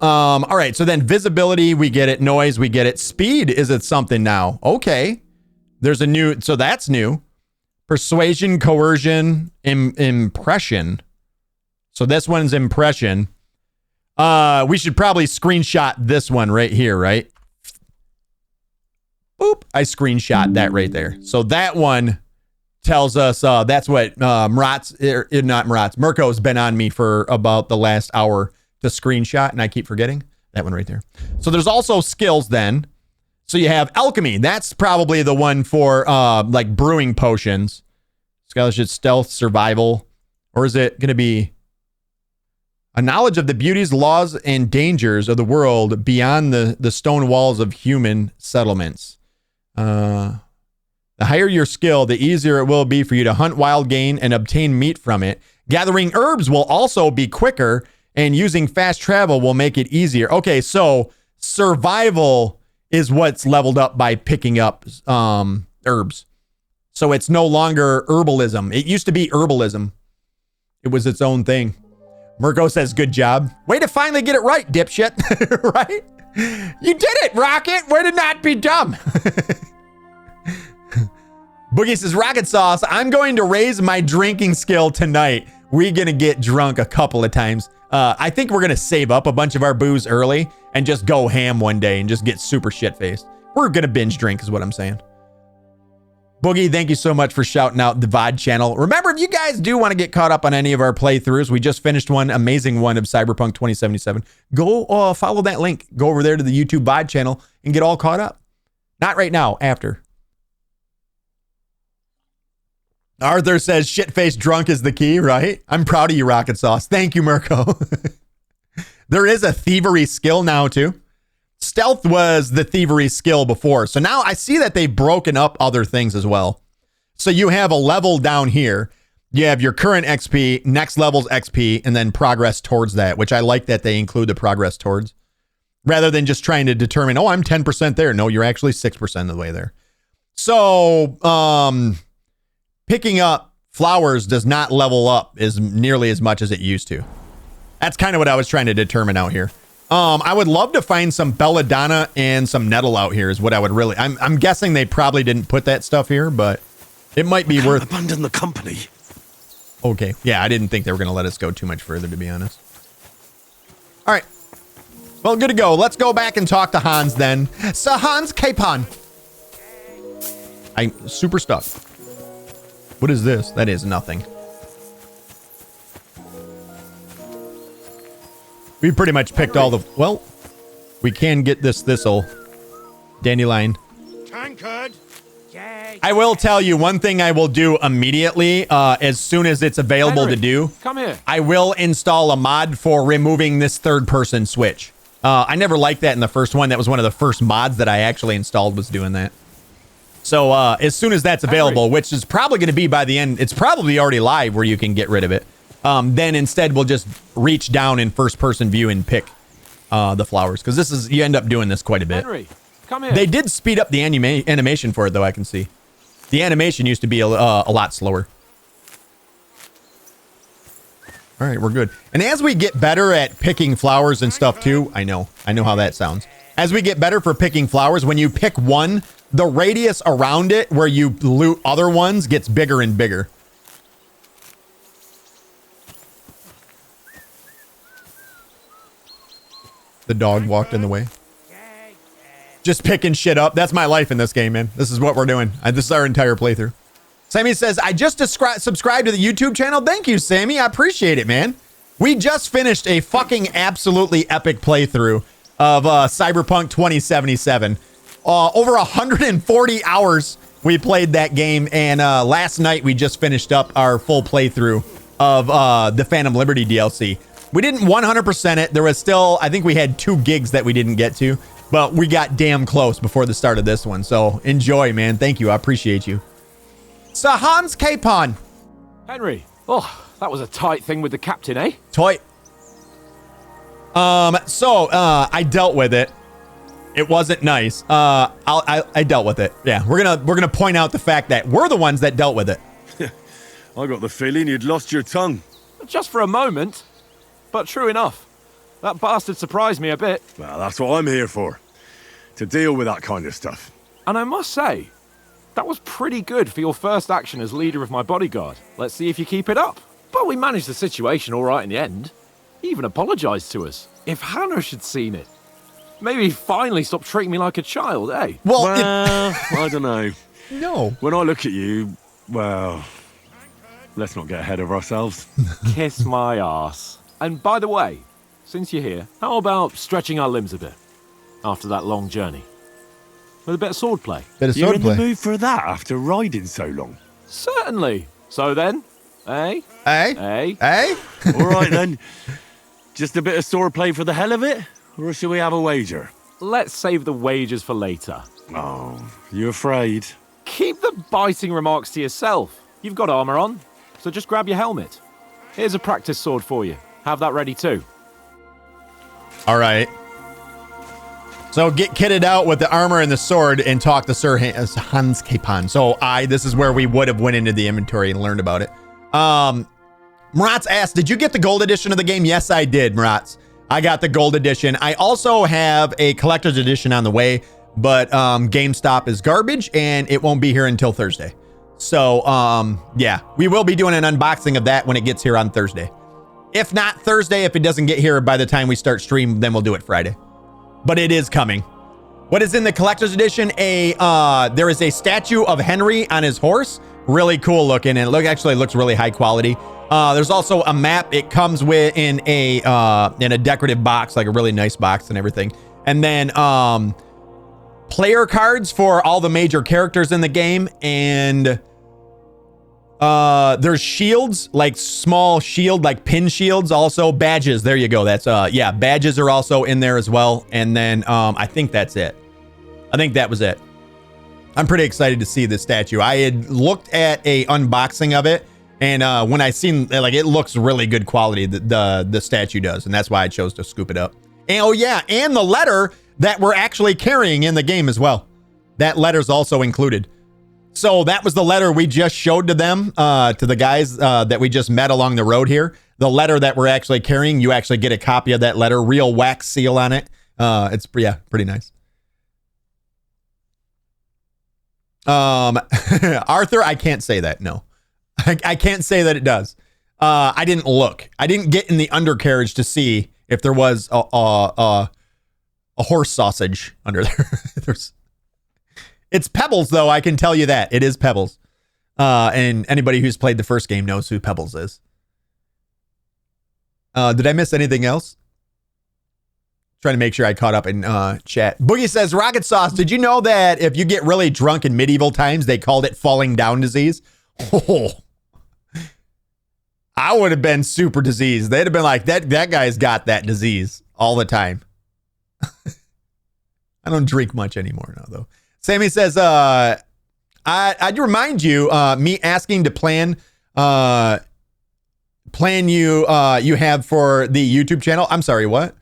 All right, so then visibility, we get it. Noise, we get it. Speed, is it something now? Okay. There's a new, so that's new. Persuasion, coercion, impression. So this one's impression. We should probably screenshot this one right here, right? Boop. I screenshot that right there. So that one tells us that's what Mirko's been on me for about the last hour to screenshot, and I keep forgetting that one right there. So there's also skills then. So you have alchemy. That's probably the one for like brewing potions. Scholarship, stealth, survival. Or is it going to be a knowledge of the beauties, laws, and dangers of the world beyond the stone walls of human settlements? The higher your skill, the easier it will be for you to hunt wild game and obtain meat from it. Gathering herbs will also be quicker, and using fast travel will make it easier. Okay, so survival is what's leveled up by picking up herbs. So it's no longer herbalism. It used to be herbalism. It was its own thing. Mirko says, good job. Way to finally get it right, dipshit. Right? You did it, Rocket. Way to not be dumb. Boogie says, Rockitsauce, I'm going to raise my drinking skill tonight. We're going to get drunk a couple of times. I think we're going to save up a bunch of our booze early and just go ham one day and just get super shit-faced. We're going to binge drink is what I'm saying. Boogie, thank you so much for shouting out the VOD channel. Remember, if you guys do want to get caught up on any of our playthroughs, we just finished one amazing one of Cyberpunk 2077. Go follow that link. Go over there to the YouTube VOD channel and get all caught up. Not right now, after. Arthur says shit-faced drunk is the key, right? I'm proud of you, Rockitsauce. Thank you, Mirko. There is a thievery skill now, too. Stealth was the thievery skill before. So now I see that they've broken up other things as well. So you have a level down here. You have your current XP, next level's XP, and then progress towards that, which I like that they include the progress towards. Rather than just trying to determine, oh, I'm 10% there. No, you're actually 6% of the way there. So, picking up flowers does not level up as nearly as much as it used to. That's kind of what I was trying to determine out here. I would love to find some belladonna and some nettle out here is what I would really... I'm guessing they probably didn't put that stuff here, but it might be worth... Abandon the company. Okay. Yeah, I didn't think they were going to let us go too much further, to be honest. All right. Well, good to go. Let's go back and talk to Hans then. Sir Hans Capon. I'm super stuck. What is this? That is nothing. We pretty much picked all the... Well, we can get this thistle. Dandelion. Tankard. I will tell you one thing I will do immediately as soon as it's available to do. Come here. I will install a mod for removing this third-person switch. I never liked that in the first one. That was one of the first mods that I actually installed was doing that. So as soon as that's available, which is probably going to be by the end, it's probably already live where you can get rid of it. Then instead we'll just reach down in first-person view and pick the flowers because this is you end up doing this quite a bit. Henry, come here. They did speed up the animation for it though. I can see the animation used to be a lot slower. All right, we're good. And as we get better at picking flowers and stuff too, I know how that sounds. As we get better for picking flowers, when you pick one, the radius around it where you loot other ones gets bigger and bigger. The dog walked in the way. Just picking shit up. That's my life in this game, man. This is what we're doing. This is our entire playthrough. Sammy says, I just subscribed to the YouTube channel. Thank you, Sammy. I appreciate it, man. We just finished a fucking absolutely epic playthrough of Cyberpunk 2077. Over 140 hours we played that game, and last night we just finished up our full playthrough of the Phantom Liberty DLC. We didn't 100% it. There was still, I think we had 2 gigs that we didn't get to, but we got damn close before the start of this one. So enjoy, man. Thank you. I appreciate you. Sir Hans Capon. Henry. Oh, that was a tight thing with the captain, eh? Toy. I dealt with it. It wasn't nice. I dealt with it. Yeah, we're gonna point out the fact that we're the ones that dealt with it. I got the feeling you'd lost your tongue. Just for a moment, but true enough. That bastard surprised me a bit. Well, that's what I'm here for. To deal with that kind of stuff. And I must say, that was pretty good for your first action as leader of my bodyguard. Let's see if you keep it up. But we managed the situation all right in the end. He even apologized to us. If Hanosh had seen it, maybe he'd finally stop treating me like a child, eh? Well, I don't know. no. When I look at you, well, let's not get ahead of ourselves. Kiss my arse. And by the way, since you're here, how about stretching our limbs a bit after that long journey? With a bit of swordplay. Bit of You're in swordplay. the mood for that after riding so long? Certainly. So then, eh? Hey? Eh? Hey? All right then. Just a bit of swordplay for the hell of it? Or should we have a wager? Let's save the wagers for later. Oh, you afraid? Keep the biting remarks to yourself. You've got armor on, so just grab your helmet. Here's a practice sword for you. Have that ready too. All right. So get kitted out with the armor and the sword and talk to Sir Hans Capon. So this is where we would have went into the inventory and learned about it. Maratz asked, did you get the gold edition of the game? Yes, I did, Maratz. I got the gold edition. I also have a collector's edition on the way, but GameStop is garbage and it won't be here until Thursday. So yeah, we will be doing an unboxing of that when it gets here on Thursday. If not Thursday, if it doesn't get here by the time we start stream, then we'll do it Friday. But it is coming. What is in the collector's edition? There is a statue of Henry on his horse. Really cool looking, and it actually looks really high quality. There's also a map. It comes with in a decorative box, like a really nice box and everything. And then player cards for all the major characters in the game, and there's shields, like small shield, like pin shields, also badges. There you go. That's yeah, badges are also in there as well. And then I think that's it. I think that was it. I'm pretty excited to see this statue. I had looked at a unboxing of it, and when I seen, like, it looks really good quality, the statue does, and that's why I chose to scoop it up. And oh yeah, and the letter that we're actually carrying in the game as well. That letter's also included. So that was the letter we just showed to them, to the guys that we just met along the road here. The letter that we're actually carrying, you actually get a copy of that letter, real wax seal on it. It's pretty nice. Arthur, I can't say that. No, I can't say that it does. I didn't look. I didn't get in the undercarriage to see if there was a horse sausage under there. It's Pebbles, though. I can tell you that it is Pebbles. And anybody who's played the first game knows who Pebbles is. Did I miss anything else? Trying to make sure I caught up in chat. Boogie says, Rockitsauce, did you know that if you get really drunk in medieval times, they called it falling down disease? Oh, I would have been super diseased. They'd have been like, that guy's got that disease all the time. I don't drink much anymore now, though. Sammy says, I'd remind you, me asking to plan you have for the YouTube channel. I'm sorry, what?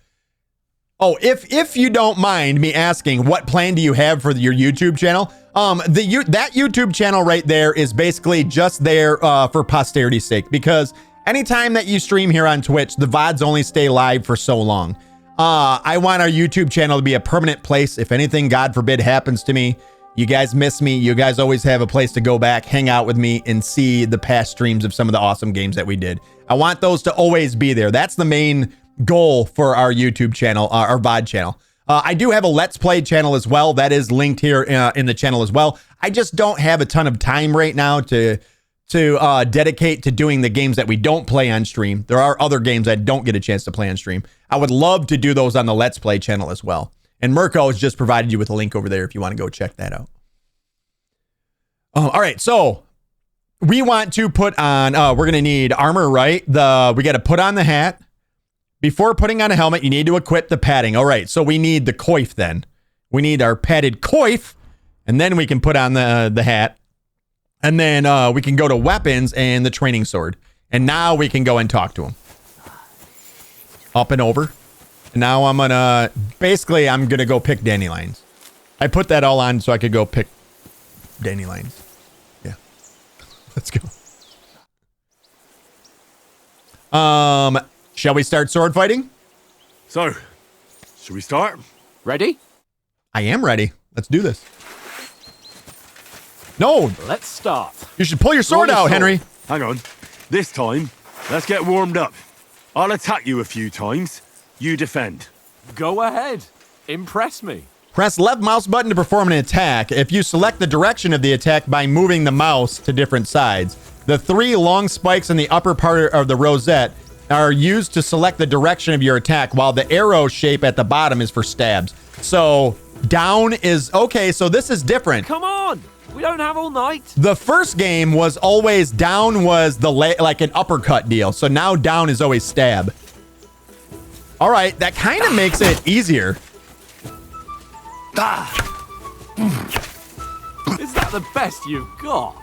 Oh, if you don't mind me asking, what plan do you have for your YouTube channel? That YouTube channel right there is basically just there for posterity's sake, because anytime that you stream here on Twitch, the VODs only stay live for so long. I want our YouTube channel to be a permanent place. If anything, God forbid, happens to me, you guys miss me. You guys always have a place to go back, hang out with me, and see the past streams of some of the awesome games that we did. I want those to always be there. That's the main goal for our YouTube channel, our VOD channel. I do have a Let's Play channel as well. That is linked here in the channel as well. I just don't have a ton of time right now to dedicate to doing the games that we don't play on stream. There are other games I don't get a chance to play on stream. I would love to do those on the Let's Play channel as well. And Mirko has just provided you with a link over there if you want to go check that out. All right, so we want to put on, we're going to need armor, right? We got to put on the hat. Before putting on a helmet, you need to equip the padding. All right, so we need the coif then. We need our padded coif, and then we can put on the hat. And then we can go to weapons and the training sword. And now we can go and talk to him. Up and over. And now I'm going to go pick dandelions. I put that all on so I could go pick dandelions. Yeah. Let's go. Shall we start sword fighting? So, should we start? Ready? I am ready. Let's do this. No, Let's start. you should pull your sword Roll out, the sword. Henry. Hang on. This time, let's get warmed up. I'll attack you a few times. You defend. Go ahead. Impress me. Press left mouse button to perform an attack. If you select the direction of the attack by moving the mouse to different sides, the 3 long spikes in the upper part of the rosette are used to select the direction of your attack, while the arrow shape at the bottom is for stabs. So down is okay. So this is different. Come on. We don't have all night. The first game was always down was the like an uppercut deal. So now down is always stab. All right, that kind of makes it easier. Is that the best you've got?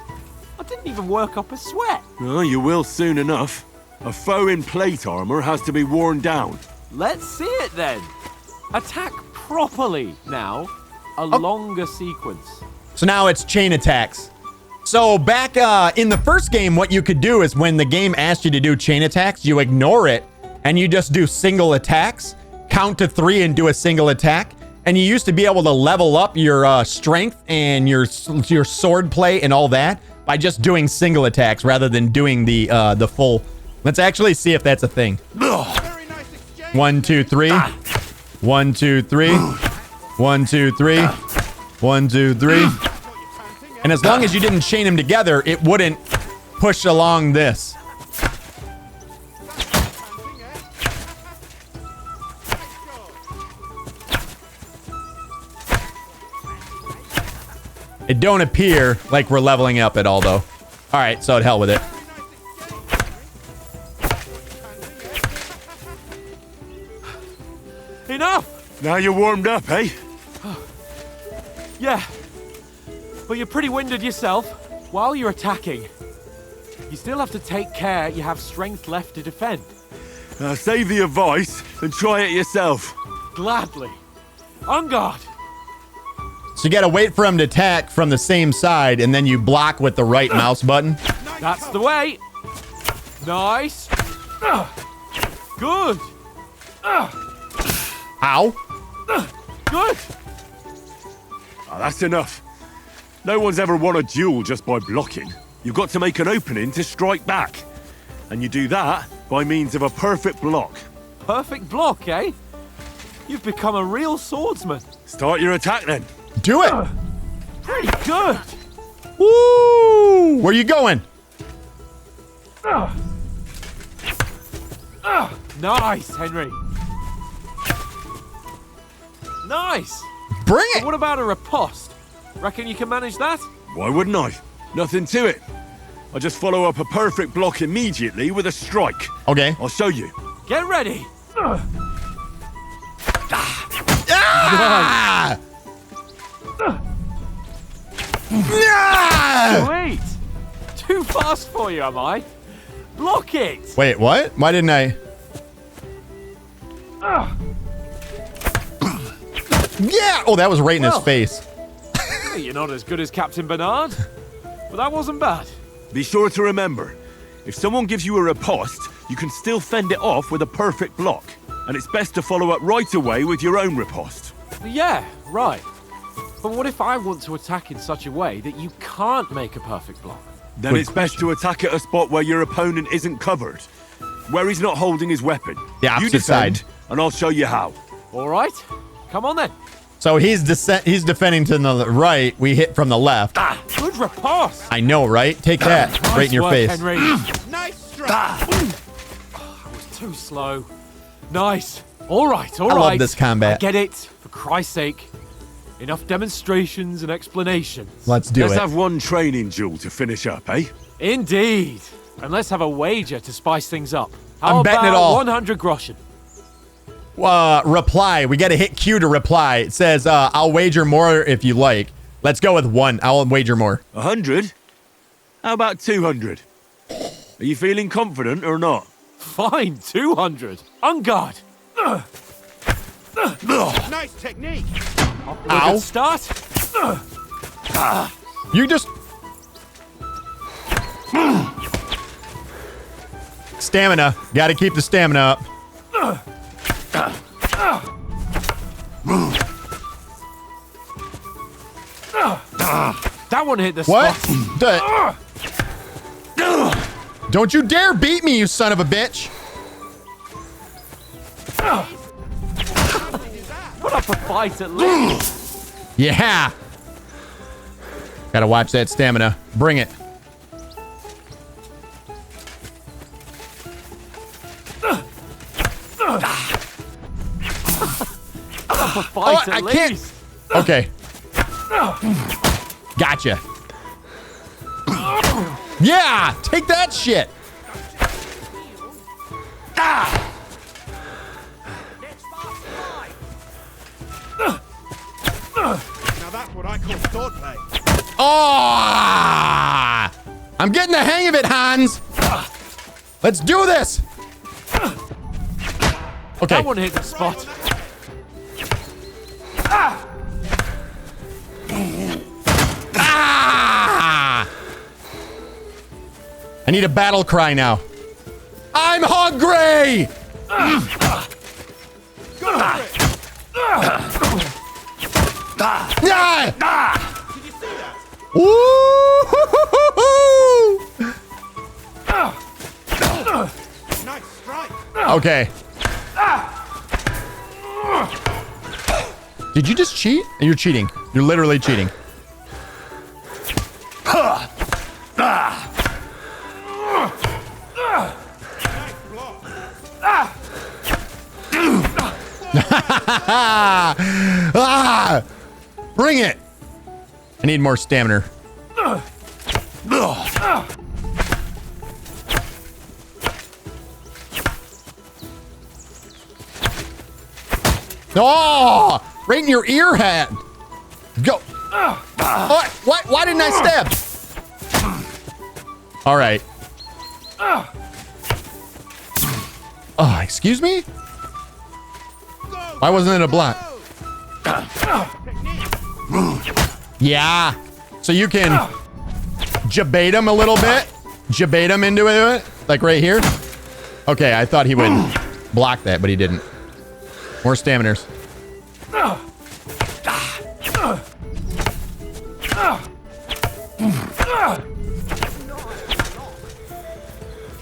I didn't even work up a sweat. Oh, you will soon enough. A foe in plate armor has to be worn down. Let's see it then. Attack properly now. A longer sequence. So now it's chain attacks. So back in the first game, what you could do is when the game asked you to do chain attacks, you ignore it and you just do single attacks, count to 3 and do a single attack. And you used to be able to level up your strength and your sword play and all that by just doing single attacks rather than doing the full. Let's actually see if that's a thing. 1, 2, 3. 1, 2, 3. 1, 2, 3. 1, 2, 3. And as long as you didn't chain them together, it wouldn't push along this. It don't appear like we're leveling up at all, though. All right, so to hell with it. Enough! Now you're warmed up, eh? Yeah. But you're pretty winded yourself. While you're attacking, you still have to take care you have strength left to defend. Save the advice and try it yourself. Gladly. On guard. So you gotta wait for him to attack from the same side, and then you block with the right mouse button. That's the way. Nice. Good. Ow. Good. Oh, that's enough. No one's ever won a duel just by blocking. You've got to make an opening to strike back. And you do that by means of a perfect block. Perfect block, eh? You've become a real swordsman. Start your attack then. Do it. Pretty good. Woo! Where you going? Nice, Henry. Nice. Bring But it. what about a riposte? Reckon you can manage that? Why wouldn't I? Nothing to it. I just follow up a perfect block immediately with a strike. Okay. I'll show you. Get ready. Ah! Ah! Sweet. Too fast for you, am I? Block it. Wait, what? Why didn't I? Yeah! Oh, that was right in his Well. face. You're not as good as Captain Bernard, but that wasn't bad. Be sure to remember, if someone gives you a riposte, you can still fend it off with a perfect block. And it's best to follow up right away with your own riposte. Yeah, right. But what if I want to attack in such a way that you can't make a perfect block? Then Good it's best to attack at a spot where your opponent isn't covered. Where he's not holding his weapon. The opposite you defend, side. and I'll show you how. All right, come on then. So he's defending to the right. We hit from the left. Good riposte. I know, right? Take that Nice right in your work, face. Henry. Nice strike. I was too slow. Nice. All right, all I right. love this combat. I get it. For Christ's sake. Enough demonstrations and explanations. Let's do Let's it. have one training duel to finish up, eh? Indeed. And let's have a wager to spice things up. How I'm betting about it all. 100 groschen? Reply. We got to hit Q to reply. It says, I'll wager more if you like. Let's go with 1. I'll wager more. 100? How about 200? Are you feeling confident or not? Fine, 200. On guard. Nice technique. Ow. Good start. You just... Stamina. Got to keep the stamina up. That one hit the What? spot. Don't you dare beat me, you son of a bitch. Put up a fight at least. Yeah. Gotta watch that stamina. Bring it. Put up a fight at least. Okay. Gotcha. Yeah, take that shit. Now that's what I call swordplay. Oh! I'm getting the hang of it, Hans. Let's do this. Okay. That one hit the spot. Ah! I need a battle cry now. I'm hungry! Did you see that? Woo! Nice strike. Okay. Did you just cheat? You're cheating. You're literally cheating. Ah! Bring it! I need more stamina. Oh! Right in your ear hat! Go! What? Why didn't I stab? All right. Oh, excuse me? Why wasn't it a block? Yeah. So you can jabate him a little bit. Jabate him into it. Like right here. Okay, I thought he would block that, but he didn't. More staminers.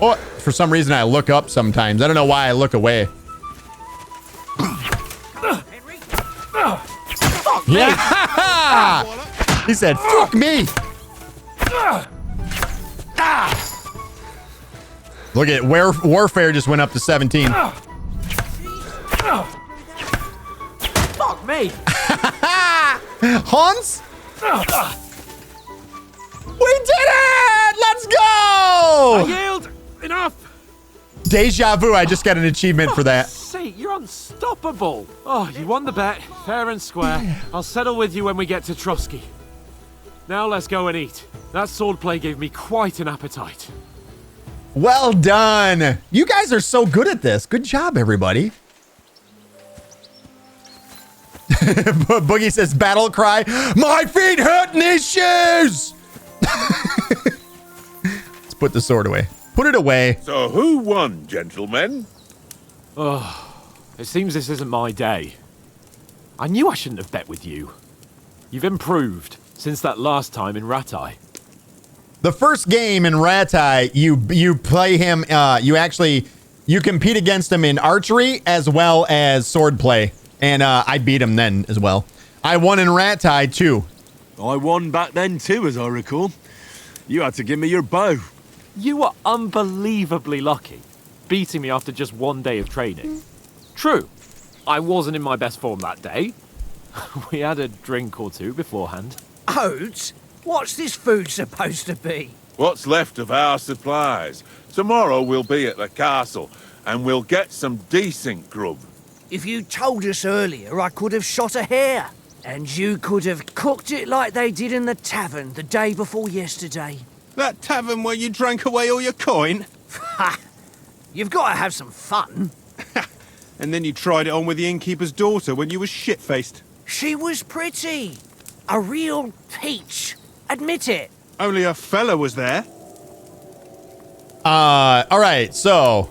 Oh, for some reason I look up sometimes. I don't know why I look away. Yeah! He said, fuck me! Look at warfare just went up to 17. Fuck me! Hans? We did it! Let's go! Yield! Enough! Deja vu, I just got an achievement for that. Sake, you're unstoppable. Oh, you won the bet, fair and square. I'll settle with you when we get to Trotsky. Now let's go and eat. That swordplay gave me quite an appetite. Well done. You guys are so good at this. Good job, everybody. Boogie says, battle cry. My feet hurt in these shoes. Let's put the sword away. Put it away. So who won, gentlemen? It seems this isn't my day. I knew I shouldn't have bet with you. You've improved since that last time in Ratai. The first game in Ratai, you play him, you compete against him in archery as well as swordplay. And I beat him then as well. I won in Ratai too. I won back then too, as I recall. You had to give me your bow. You were unbelievably lucky, beating me after just one day of training. True, I wasn't in my best form that day. We had a drink or two beforehand. Oats? What's this food supposed to be? What's left of our supplies? Tomorrow we'll be at the castle, and we'll get some decent grub. If you told us earlier, I could have shot a hare. And you could have cooked it like they did in the tavern the day before yesterday. That tavern where you drank away all your coin? Ha! You've got to have some fun. And then you tried it on with the innkeeper's daughter when you were shit-faced. She was pretty. A real peach. Admit it. Only a fella was there. All right, so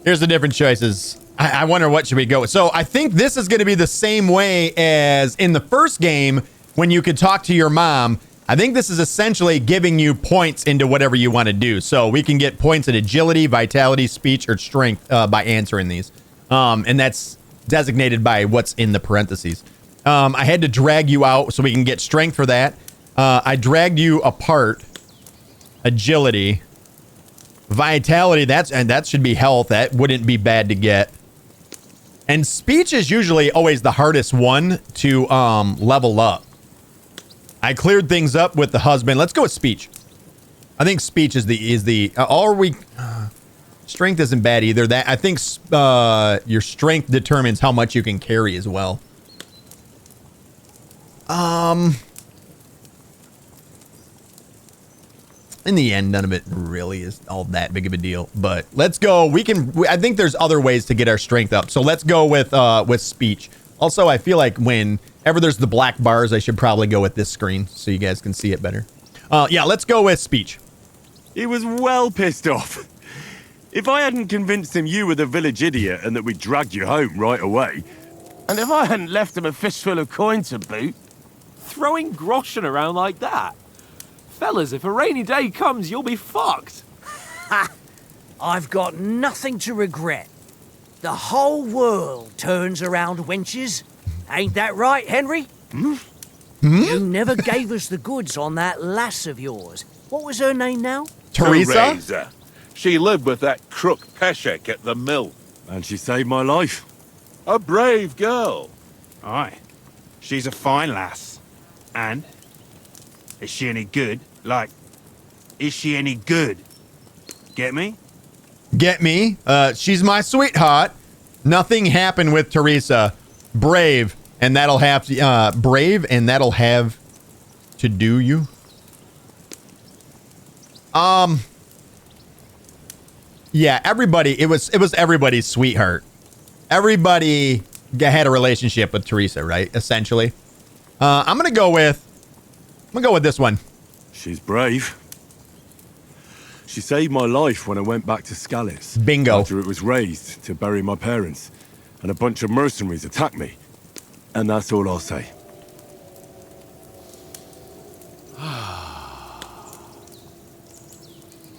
here's the different choices. I wonder what should we go with. So I think this is going to be the same way as in the first game when you could talk to your mom I think this is essentially giving you points into whatever you want to do. So we can get points at agility, vitality, speech, or strength by answering these. And that's designated by what's in the parentheses. I had to drag you out so we can get strength for that. I dragged you apart. Agility. Vitality, that should be health. That wouldn't be bad to get. And speech is usually always the hardest one to level up. I cleared things up with the husband. Let's go with speech. I think speech is the strength isn't bad either. That I think your strength determines how much you can carry as well. In the end, none of it really is all that big of a deal. But let's go. I think there's other ways to get our strength up. So let's go with speech. Also, I feel like whenever there's the black bars, I should probably go with this screen so you guys can see it better. Yeah, let's go with speech. He was well pissed off. If I hadn't convinced him you were the village idiot and that we dragged you home right away. And if I hadn't left him a fistful of coin to boot. Throwing groschen around like that? Fellas, if a rainy day comes, you'll be fucked. Ha! I've got nothing to regret. The whole world turns around wenches. Ain't that right, Henry? You never gave us the goods on that lass of yours. What was her name now? Teresa? She lived with that crook Peshek at the mill. And she saved my life. A brave girl. Aye. She's a fine lass. And? Is she any good? Like, is she any good? Get me? Get me? She's my sweetheart. Nothing happened with Teresa. Brave, and that'll have to do you. Yeah, everybody. It was everybody's sweetheart. Everybody had a relationship with Teresa, right? Essentially. I'm gonna go with this one. She's brave. She saved my life when I went back to Skalitz. Bingo. After it was raised to bury my parents, and a bunch of mercenaries attacked me. And that's all I'll say.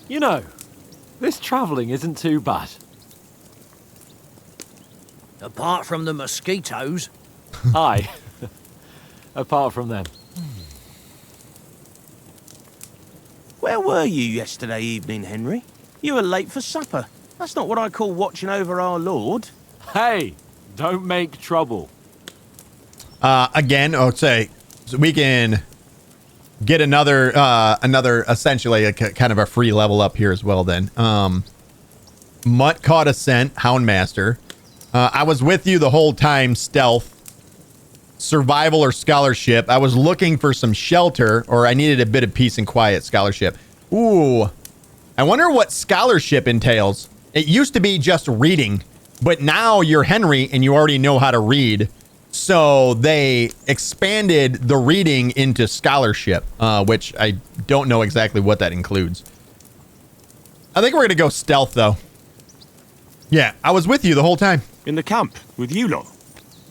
You know, this travelling isn't too bad. Apart from the mosquitoes. Aye. Apart from them. Where were you yesterday evening, Henry? You were late for supper. That's not what I call watching over our Lord. Hey, don't make trouble. Again, so we can get another essentially a kind of a free level up here as well then. Mutt caught a scent, Houndmaster. I was with you the whole time, stealth. Survival or scholarship. I was looking for some shelter, or I needed a bit of peace and quiet. Scholarship. Ooh. I wonder what scholarship entails. It used to be just reading, but now you're Henry and you already know how to read. So they expanded the reading into scholarship, which I don't know exactly what that includes. I think we're going to go stealth, though. Yeah, I was with you the whole time. In the camp, with you lot.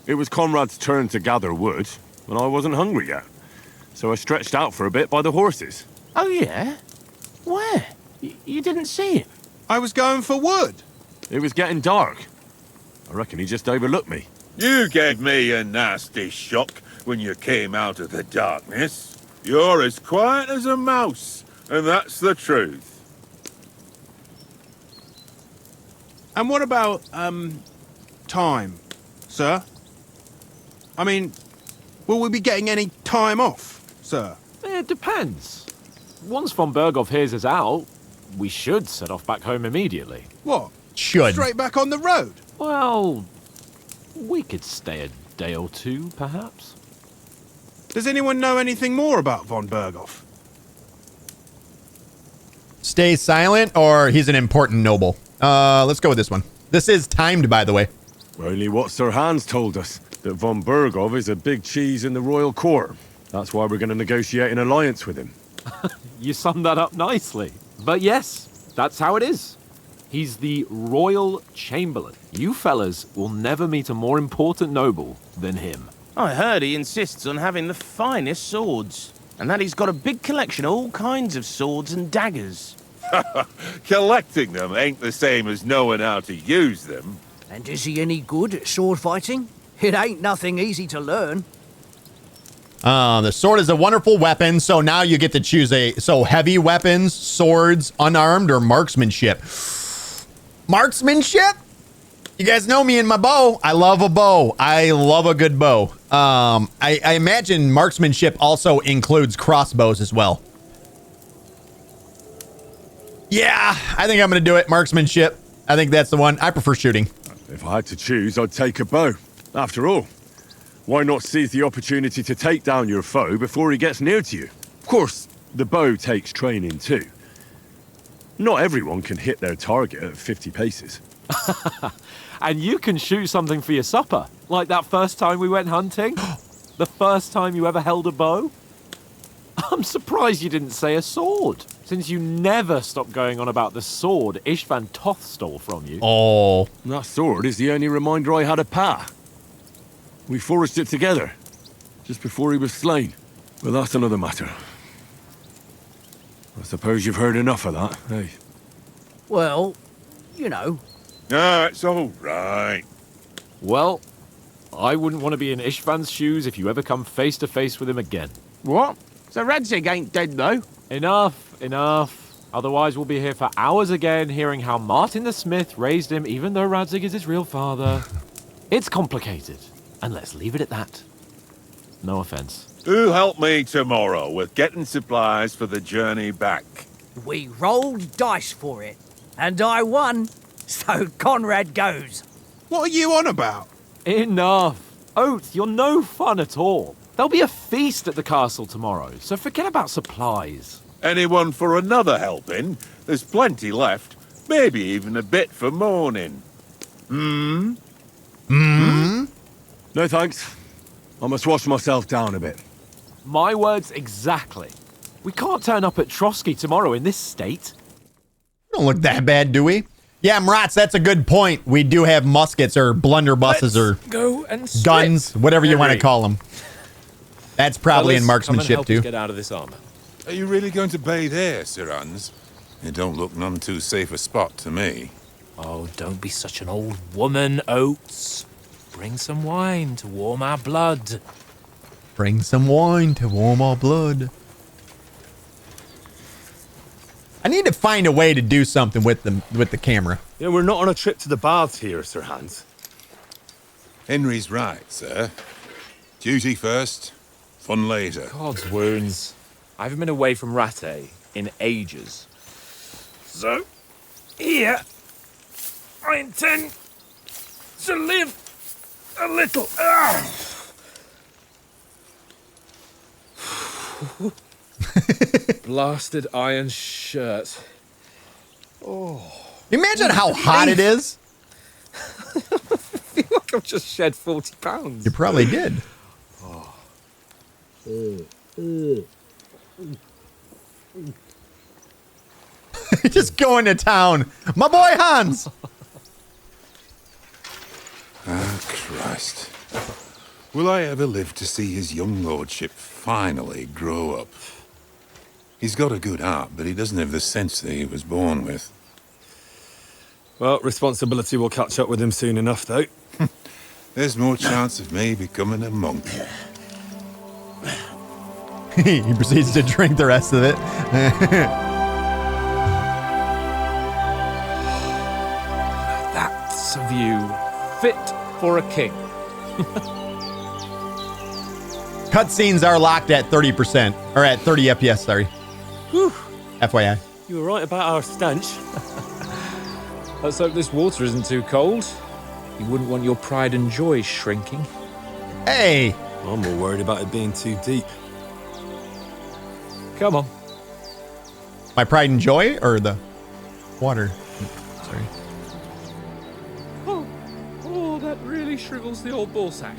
It was Conrad's turn to gather wood, and I wasn't hungry yet. So I stretched out for a bit by the horses. Oh, yeah? Where? You didn't see him? I was going for wood. It was getting dark. I reckon he just overlooked me. You gave me a nasty shock when you came out of the darkness. You're as quiet as a mouse, and that's the truth. And what about, time, sir? I mean, will we be getting any time off, sir? It depends. Once von Berghoff hears us out, we should set off back home immediately. What? Should. Straight back on the road? Well, we could stay a day or two, perhaps. Does anyone know anything more about von Berghoff? Stay silent, or he's an important noble. Let's go with this one. This is timed, by the way. Only what Sir Hans told us, that von Berghoff is a big cheese in the royal court. That's why we're going to negotiate an alliance with him. You summed that up nicely. But yes, that's how it is. He's the royal chamberlain. You fellas will never meet a more important noble than him. I heard he insists on having the finest swords. and that he's got a big collection of all kinds of swords and daggers. Collecting them ain't the same as knowing how to use them. And is he any good at sword fighting? It ain't nothing easy to learn. The sword is a wonderful weapon, so now you get to choose heavy weapons, swords, unarmed, or marksmanship. Marksmanship? You guys know me and my bow. I love a bow. I love a good bow. I imagine marksmanship also includes crossbows as well. Yeah, I think I'm going to do it. Marksmanship. I think that's the one. I prefer shooting. If I had to choose, I'd take a bow. After all, why not seize the opportunity to take down your foe before he gets near to you? Of course, the bow takes training too. Not everyone can hit their target at 50 paces. And you can shoot something for your supper, like that first time we went hunting. The first time you ever held a bow. I'm surprised you didn't say a sword, since you never stopped going on about the sword Istvan Toth stole from you. Oh. That sword is the only reminder I had of Pa. We forged it together, just before he was slain. But that's another matter. I suppose you've heard enough of that, eh? Well, you know. Ah, it's all right. Well, I wouldn't want to be in Istvan's shoes if you ever come face to face with him again. What? Sir Radzig ain't dead, though. Enough. Otherwise, we'll be here for hours again, hearing how Martin the Smith raised him, even though Radzig is his real father. It's complicated, and let's leave it at that. No offense. Who help me tomorrow with getting supplies for the journey back? We rolled dice for it, and I won. So Conrad goes. What are you on about? Enough. Oath, you're no fun at all. There'll be a feast at the castle tomorrow, so forget about supplies. Anyone for another helping? There's plenty left. Maybe even a bit for morning. No thanks. I must wash myself down a bit. My words exactly. We can't turn up at Trotsky tomorrow in this state. We don't look that bad, do we? Yeah, Mratz, that's a good point. We do have muskets or blunderbusses or go and strip. guns, whatever you want to call them. That's probably in marksmanship too. Get out of this armor. Are you really going to bathe here, Sir Hans? It don't look none too safe a spot to me. Oh, don't be such an old woman, Oates. Bring some wine to warm our blood. Bring some wine to warm our blood. I need to find a way to do something with the camera. Yeah, we're not on a trip to the baths here, Sir Hans. Henry's right, sir. Duty first, fun later. God's wounds. I haven't been away from Rattay in ages. So, here, I intend to live a little. Blasted iron shirt. Oh. Imagine how hot it is. I feel like I've just shed 40 pounds. You probably did. Just going to town. My boy Hans. Ah, Christ. Will I ever live to see his young lordship finally grow up? He's got a good heart, but he doesn't have the sense that he was born with. Well, responsibility will catch up with him soon enough, though. There's more chance of me becoming a monk. He proceeds to drink the rest of it. That's a view fit for a king. Cutscenes are locked at 30%, or at 30 FPS, sorry. Whew. FYI. You were right about our stench. Let's hope this water isn't too cold. You wouldn't want your pride and joy shrinking. Hey! I'm more worried about it being too deep. Come on. My pride and joy, or the water? Sorry. Oh, that really shrivels the old ball sack.